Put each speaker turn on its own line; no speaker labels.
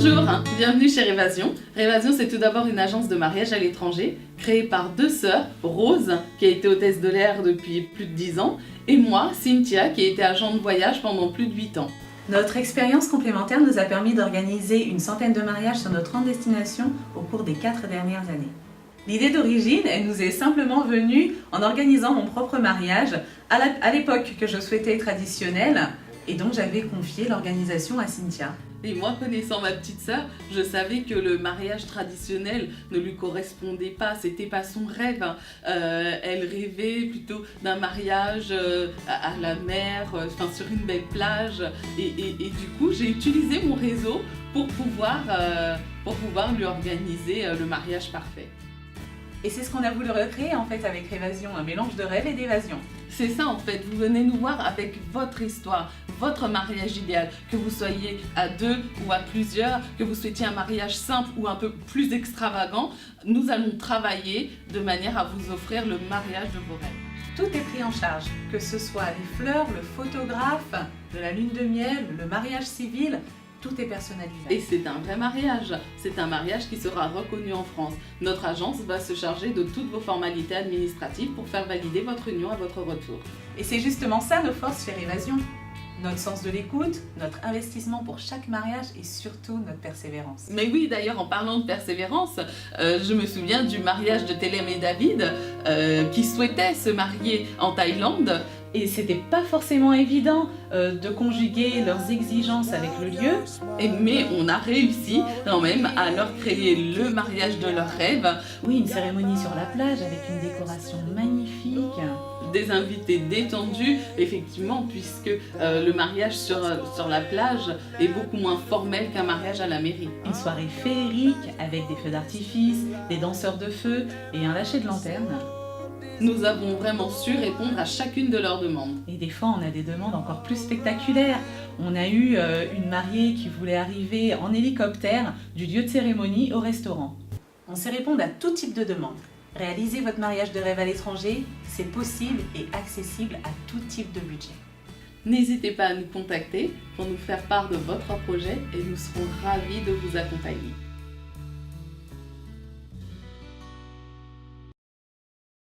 Bonjour, bienvenue chez Révasion. Révasion, c'est tout d'abord une agence de mariage à l'étranger, créée par deux sœurs, Rose, qui a été hôtesse de l'air depuis plus de 10 ans, et moi, Cynthia, qui a été agent de voyage pendant plus de 8 ans.
Notre expérience complémentaire nous a permis d'organiser une centaine de mariages sur notre 30 destinations au cours des 4 dernières années. L'idée d'origine, elle nous est simplement venue en organisant mon propre mariage à l'époque que je souhaitais traditionnel, et donc j'avais confié l'organisation à Cynthia.
Et moi, connaissant ma petite sœur, je savais que le mariage traditionnel ne lui correspondait pas, c'était pas son rêve. Elle rêvait plutôt d'un mariage à la mer, sur une belle plage. Et du coup, j'ai utilisé mon réseau pour pouvoir lui organiser le mariage parfait.
Et c'est ce qu'on a voulu recréer en fait avec Révasion, un mélange de rêve et d'évasion.
C'est ça en fait, vous venez nous voir avec votre histoire, votre mariage idéal, que vous soyez à deux ou à plusieurs, que vous souhaitiez un mariage simple ou un peu plus extravagant, nous allons travailler de manière à vous offrir le mariage de vos rêves.
Tout est pris en charge, que ce soit les fleurs, le photographe, de la lune de miel, le mariage civil. Tout est personnalisé.
Et c'est un vrai mariage. C'est un mariage qui sera reconnu en France. Notre agence va se charger de toutes vos formalités administratives pour faire valider votre union à votre retour.
Et c'est justement ça nos forces chez Révasion. Notre sens de l'écoute, notre investissement pour chaque mariage et surtout notre persévérance.
Mais oui, d'ailleurs, en parlant de persévérance, je me souviens du mariage de Télém et David qui souhaitaient se marier en Thaïlande.
Et c'était pas forcément évident de conjuguer leurs exigences avec le lieu.
Mais on a réussi quand même à leur créer le mariage de leurs rêves.
Oui, une cérémonie sur la plage avec une décoration magnifique.
Des invités détendus, effectivement, puisque le mariage sur la plage est beaucoup moins formel qu'un mariage à la mairie.
Une soirée féerique avec des feux d'artifice, des danseurs de feu et un lâcher de lanterne.
Nous avons vraiment su répondre à chacune de leurs demandes.
Et des fois, on a des demandes encore plus spectaculaires. On a eu une mariée qui voulait arriver en hélicoptère du lieu de cérémonie au restaurant. On sait répondre à tout type de demandes. Réaliser votre mariage de rêve à l'étranger, c'est possible et accessible à tout type de budget.
N'hésitez pas à nous contacter pour nous faire part de votre projet et nous serons ravis de vous accompagner.